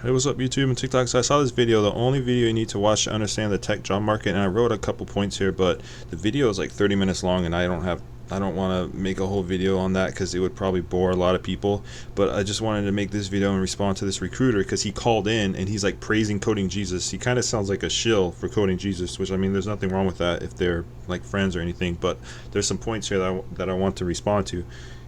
Hey, what's up YouTube and TikTok? So I saw this video, the only video you need to watch to understand the tech job market, and I wrote a couple points here, but the video is like 30 minutes long and I don't want to make a whole video on that because it would probably bore a lot of people. But I just wanted to make this video and respond to this recruiter because he called in and he's like praising Coding Jesus. He kind of sounds like a shill for Coding Jesus, which, I mean, there's nothing wrong with that if they're like friends or anything, but there's some points here that I want to respond to,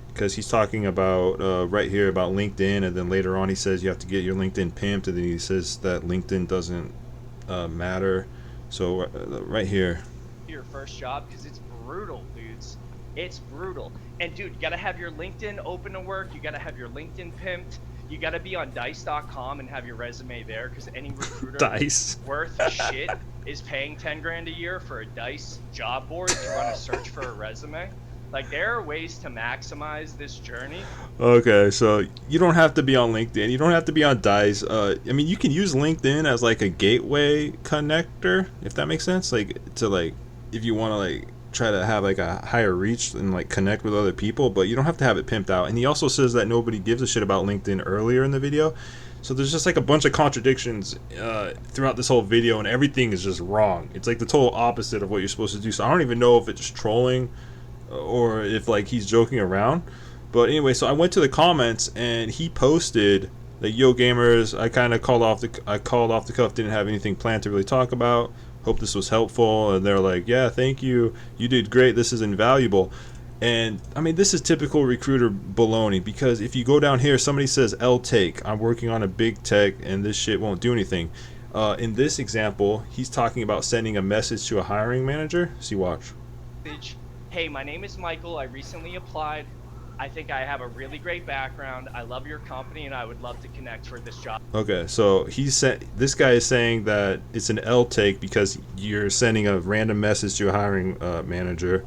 because he's talking about right here about LinkedIn, and then later on he says you have to get your LinkedIn pimped, and then he says that LinkedIn doesn't matter. So right here, your first job, because it's brutal, dudes. It's brutal. And dude, you gotta have your LinkedIn open to work. You gotta have your LinkedIn pimped. You gotta be on dice.com and have your resume there, because any recruiter Dice worth shit is paying 10 grand a year for a Dice job board to run a search for a resume. Like, there are ways to maximize this journey. Okay, so you don't have to be on LinkedIn. You don't have to be on Dice. I mean, you can use LinkedIn as like a gateway connector, if that makes sense. Like, to like, if you want to like try to have like a higher reach and like connect with other people, but you don't have to have it pimped out. And he also says that nobody gives a shit about LinkedIn earlier in the video. So there's just like a bunch of contradictions throughout this whole video, and everything is just wrong. It's like the total opposite of what you're supposed to do. So I don't even know if it's trolling or if like he's joking around. But anyway, so I went to the comments and he posted that, yo gamers, I kind of called off the cuff, didn't have anything planned to really talk about, hope this was helpful. And they're like, yeah, thank you, you did great, this is invaluable. And I mean, this is typical recruiter baloney, because if you go down here, somebody says L take, I'm working on a big tech and this shit won't do anything. In this example, he's talking about sending a message to a hiring manager. See, watch. Hey, my name is Michael. I recently applied. I think I have a really great background. I love your company and I would love to connect for this job. Okay, so this guy is saying that it's an L take because you're sending a random message to a hiring manager,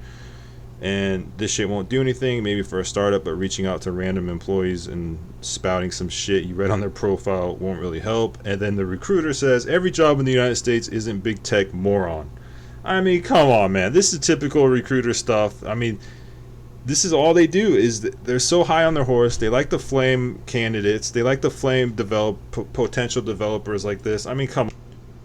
and this shit won't do anything, maybe for a startup, but reaching out to random employees and spouting some shit you read on their profile won't really help. And then the recruiter says every job in the United States isn't big tech, moron. I mean, come on, man. This is typical recruiter stuff. I mean, this is all they do, is they're so high on their horse. They like to flame candidates. They like to flame potential developers like this. I mean, come on.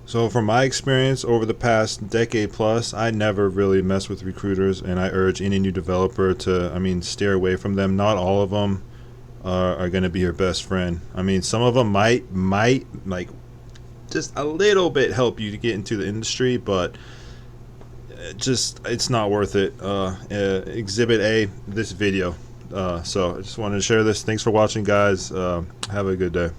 So from my experience over the past decade plus, I never really mess with recruiters, and I urge any new developer to, I mean, steer away from them. Not all of them are going to be your best friend. I mean, some of them might like just a little bit help you to get into the industry, but it's not worth it. Exhibit A, this video. So I just wanted to share this. Thanks for watching, guys. Have a good day.